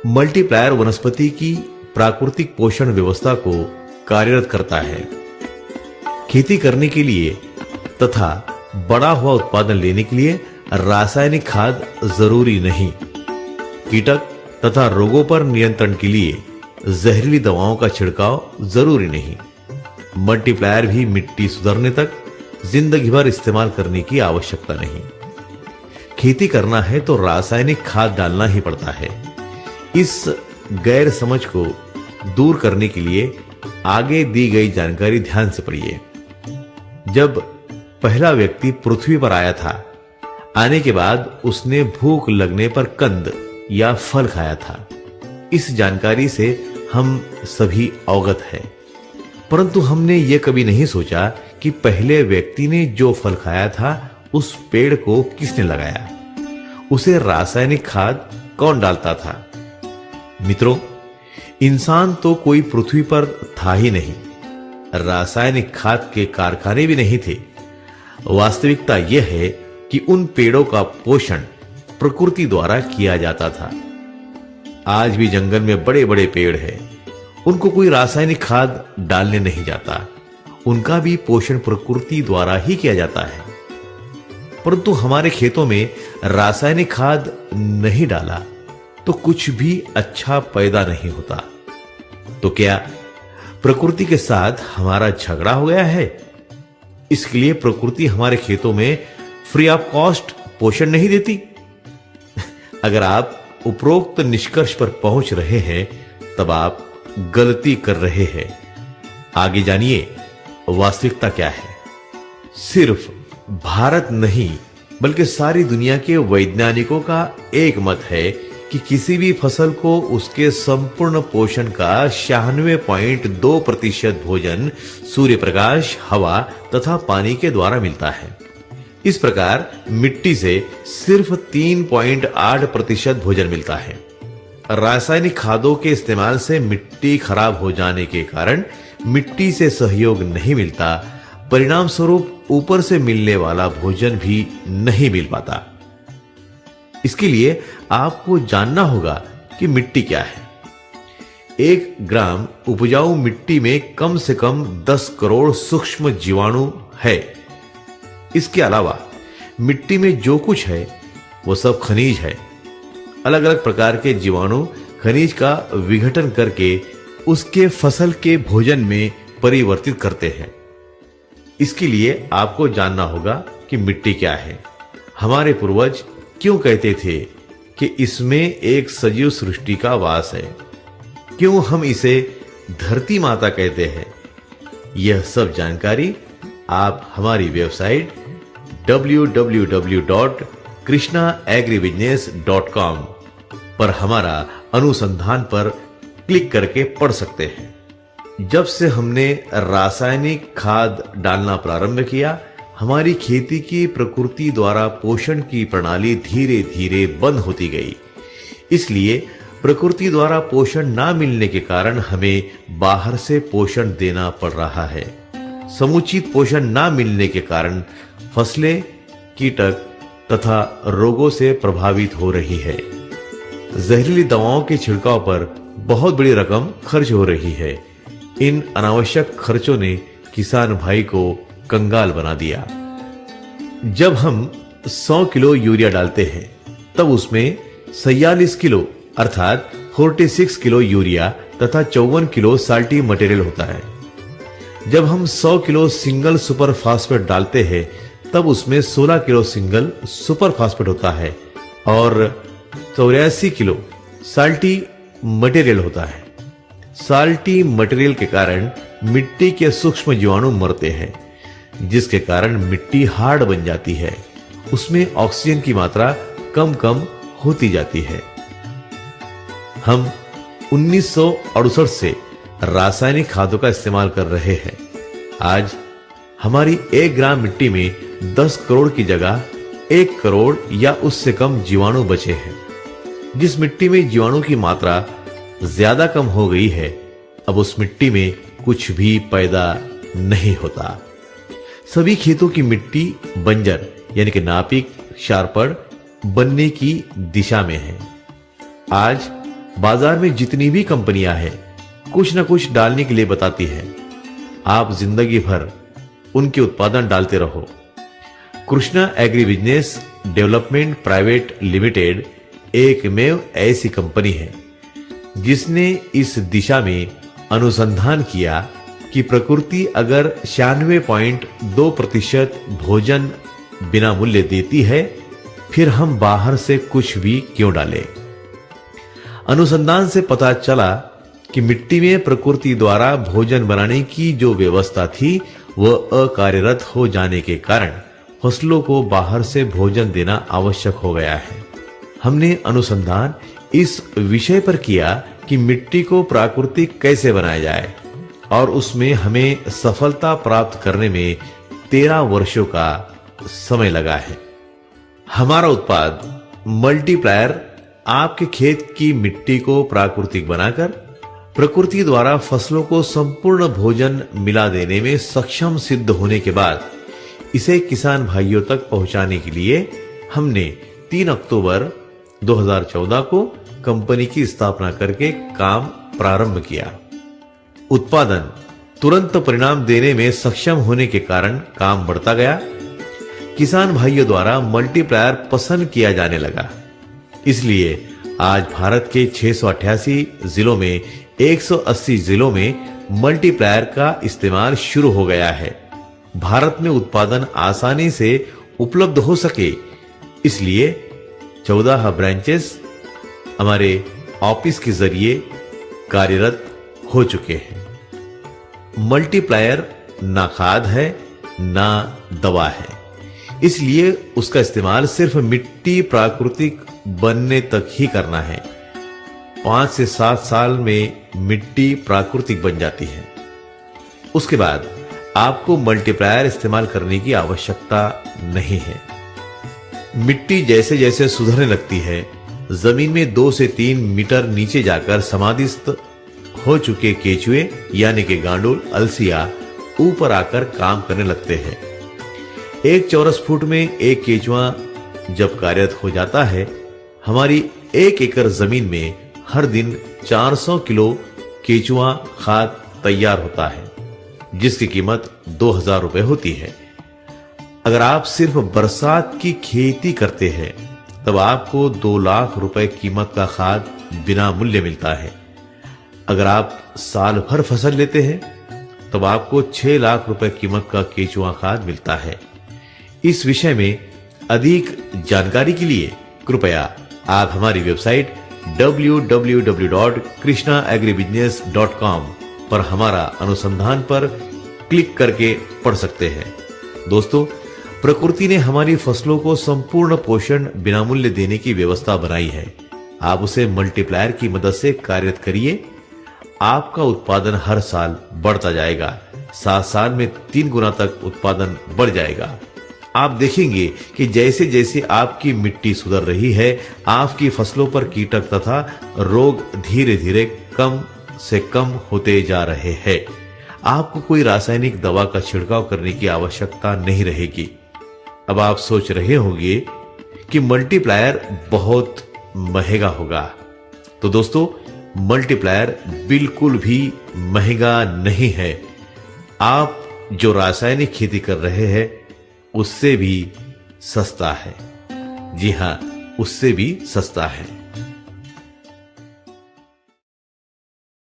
Multiplier वनस्पति की प्राकृतिक पोषण व्यवस्था को कार्यरत करता है। खेती करने के लिए तथा बड़ा हुआ उत्पादन लेने के लिए रासायनिक खाद जरूरी नहीं। कीटक तथा रोगों पर नियंत्रण के लिए जहरीली दवाओं का छिड़काव जरूरी नहीं। मल्टीप्लायर भी मिट्टी सुधरने तक जिंदगी भर इस्तेमाल करने की आवश्यकता नहीं। खेती करना है तो रासायनिक खाद डालना ही पड़ता है। इस गैर समझ को दूर करने के लिए आगे दी गई जानकारी ध्यान से पढ़िए। जब पहला व्यक्ति पृथ्वी पर आया था, आने के बाद उसने भूख लगने पर कंद या फल खाया था। इस जानकारी से हम सभी अवगत हैं, परंतु हमने यह कभी नहीं सोचा कि पहले व्यक्ति ने जो फल खाया था उस पेड़ को किसने लगाया, उसे रासायनिक खाद कौन डालता था। मित्रों, इंसान तो कोई पृथ्वी पर था ही नहीं, रासायनिक खाद के कारखाने भी नहीं थे। वास्तविकता यह है कि उन पेड़ों का पोषण प्रकृति द्वारा किया जाता था। आज भी जंगल में बड़े बड़े पेड़ हैं, उनको कोई रासायनिक खाद डालने नहीं जाता, उनका भी पोषण प्रकृति द्वारा ही किया जाता है। परंतु हमारे खेतों में रासायनिक खाद नहीं डाला तो कुछ भी अच्छा पैदा नहीं होता। तो क्या प्रकृति के साथ हमारा झगड़ा हो गया है? इसके लिए प्रकृति हमारे खेतों में फ्री ऑफ कॉस्ट पोषण नहीं देती? अगर आप उपरोक्त निष्कर्ष पर पहुंच रहे हैं तब आप गलती कर रहे हैं। आगे जानिए वास्तविकता क्या है। सिर्फ भारत नहीं बल्कि सारी दुनिया के वैज्ञानिकों का एक मत है कि किसी भी फसल को उसके संपूर्ण पोषण का 96.2% भोजन सूर्य प्रकाश, हवा तथा पानी के द्वारा मिलता है। इस प्रकार मिट्टी से सिर्फ 3.8% भोजन मिलता है। रासायनिक खादों के इस्तेमाल से मिट्टी खराब हो जाने के कारण मिट्टी से सहयोग नहीं मिलता, परिणाम स्वरूप ऊपर से मिलने वाला भोजन भी नहीं मिल पाता। इसके लिए आपको जानना होगा कि मिट्टी क्या है। 1 ग्राम उपजाऊ मिट्टी में कम से कम 10 करोड़ सूक्ष्म जीवाणु है। इसके अलावा मिट्टी में जो कुछ है वो सब खनिज है। अलग अलग प्रकार के जीवाणु खनिज का विघटन करके उसके फसल के भोजन में परिवर्तित करते हैं। इसके लिए आपको जानना होगा कि मिट्टी क्या है। हमारे पूर्वज क्यों कहते थे कि इसमें एक सजीव सृष्टि का वास है? क्यों हम इसे धरती माता कहते हैं? यह सब जानकारी आप हमारी वेबसाइट www.krishnaagribusiness.com पर हमारा अनुसंधान पर क्लिक करके पढ़ सकते हैं। जब से हमने रासायनिक खाद डालना प्रारंभ किया, हमारी खेती की प्रकृति द्वारा पोषण की प्रणाली धीरे धीरे बंद होती गई। इसलिए प्रकृति द्वारा पोषण ना मिलने के कारण हमें बाहर से पोषण देना पड़ रहा है। समुचित पोषण ना मिलने के कारण फसलें कीटक तथा रोगों से प्रभावित हो रही है। जहरीली दवाओं के छिड़काव पर बहुत बड़ी रकम खर्च हो रही है। इन अनावश्यक खर्चों ने किसान भाई को कंगाल बना दिया। जब हम 100 किलो यूरिया डालते हैं तब उसमें 46 किलो अर्थात 46 किलो यूरिया तथा 54 किलो साल्टी मटेरियल होता है। जब हम 100 किलो सिंगल सुपर फास्फेट डालते हैं तब उसमें 16 किलो सिंगल सुपर फास्फेट होता है और 84 किलो साल्टी मटेरियल होता है। साल्टी मटेरियल के कारण मिट्टी के सूक्ष्म जीवाणु मरते हैं, जिसके कारण मिट्टी हार्ड बन जाती है। उसमें ऑक्सीजन की मात्रा कम कम होती जाती है। हम 1968 से रासायनिक खादों का इस्तेमाल कर रहे हैं। आज हमारी 1 ग्राम मिट्टी में 10 करोड़ की जगह 1 करोड़ या उससे कम जीवाणु बचे हैं। जिस मिट्टी में जीवाणु की मात्रा ज्यादा कम हो गई है, अब उस मिट्टी में कुछ भी पैदा नहीं होता। सभी खेतों की मिट्टी बंजर यानी कि नापिक क्षारपण बनने की दिशा में है। आज बाजार में जितनी भी कंपनियां हैं कुछ न कुछ डालने के लिए बताती है। आप जिंदगी भर उनके उत्पादन डालते रहो। Krishna agri business development private limited एकमेव ऐसी कंपनी है जिसने इस दिशा में अनुसंधान किया कि प्रकृति अगर 96.2% भोजन बिना मूल्य देती है, फिर हम बाहर से कुछ भी क्यों डालें। अनुसंधान से पता चला कि मिट्टी में प्रकृति द्वारा भोजन बनाने की जो व्यवस्था थी वह अकार्यरत हो जाने के कारण फसलों को बाहर से भोजन देना आवश्यक हो गया है। हमने अनुसंधान इस विषय पर किया कि मिट्टी को प्राकृतिक कैसे बनाया जाए और उसमें हमें सफलता प्राप्त करने में 13 वर्षों का समय लगा है। हमारा उत्पाद मल्टीप्लायर आपके खेत की मिट्टी को प्राकृतिक बनाकर प्रकृति द्वारा फसलों को संपूर्ण भोजन मिला देने में सक्षम सिद्ध होने के बाद इसे किसान भाइयों तक पहुंचाने के लिए हमने 3 अक्टूबर 2014 को कंपनी की स्थापना करके काम प्रारंभ किया। उत्पादन तुरंत परिणाम देने में सक्षम होने के कारण काम बढ़ता गया। किसान भाइयों द्वारा मल्टीप्लायर पसंद किया जाने लगा। इसलिए आज भारत के 688 जिलों में 180 जिलों में मल्टीप्लायर का इस्तेमाल शुरू हो गया है। भारत में उत्पादन आसानी से उपलब्ध हो सके इसलिए 14 ब्रांचेस हमारे ऑफिस के जरिए कार्यरत हो चुके हैं। मल्टीप्लायर ना खाद है ना दवा है, इसलिए उसका इस्तेमाल सिर्फ मिट्टी प्राकृतिक बनने तक ही करना है। 5 से 7 साल में मिट्टी प्राकृतिक बन जाती है। उसके बाद आपको मल्टीप्लायर इस्तेमाल करने की आवश्यकता नहीं है। मिट्टी जैसे जैसे सुधरने लगती है, जमीन में 2 से 3 मीटर नीचे जाकर समाधिस्थ हो चुके केचुए यानी कि गांडूल अलसिया ऊपर आकर काम करने लगते हैं। 1 चौरस फुट में एक केचुआ जब कार्यरत हो जाता है, हमारी 1 एकड़ जमीन में हर दिन 400 किलो केचुआ खाद तैयार होता है, जिसकी कीमत 2000 रुपए होती है। अगर आप सिर्फ बरसात की खेती करते हैं तब आपको 2 लाख रुपए कीमत का खाद बिना मूल्य मिलता है। अगर आप साल भर फसल लेते हैं तब आपको 6 लाख रुपए कीमत का केचुआ खाद मिलता है। इस विषय में अधिक जानकारी के लिए कृपया आप हमारी वेबसाइट www.krishnaagribusiness.com पर हमारा अनुसंधान पर क्लिक करके पढ़ सकते हैं। दोस्तों, प्रकृति ने हमारी फसलों को संपूर्ण पोषण बिना मूल्य देने की व्यवस्था बनाई है। आप उसे मल्टीप्लायर की मदद से कार्यरत करिए। आपका उत्पादन हर साल बढ़ता जाएगा। 7 साल में 3 गुना तक उत्पादन बढ़ जाएगा। आप देखेंगे कि जैसे जैसे आपकी मिट्टी सुधर रही है, आपकी फसलों पर कीटक तथा रोग धीरे धीरे कम से कम होते जा रहे हैं। आपको कोई रासायनिक दवा का छिड़काव करने की आवश्यकता नहीं रहेगी। अब आप सोच रहे होंगे कि मल्टीप्लायर बहुत महंगा होगा। तो दोस्तों, मल्टीप्लायर बिल्कुल भी महंगा नहीं है। आप जो रासायनिक खेती कर रहे हैं उससे भी सस्ता है। जी हां, उससे भी सस्ता है।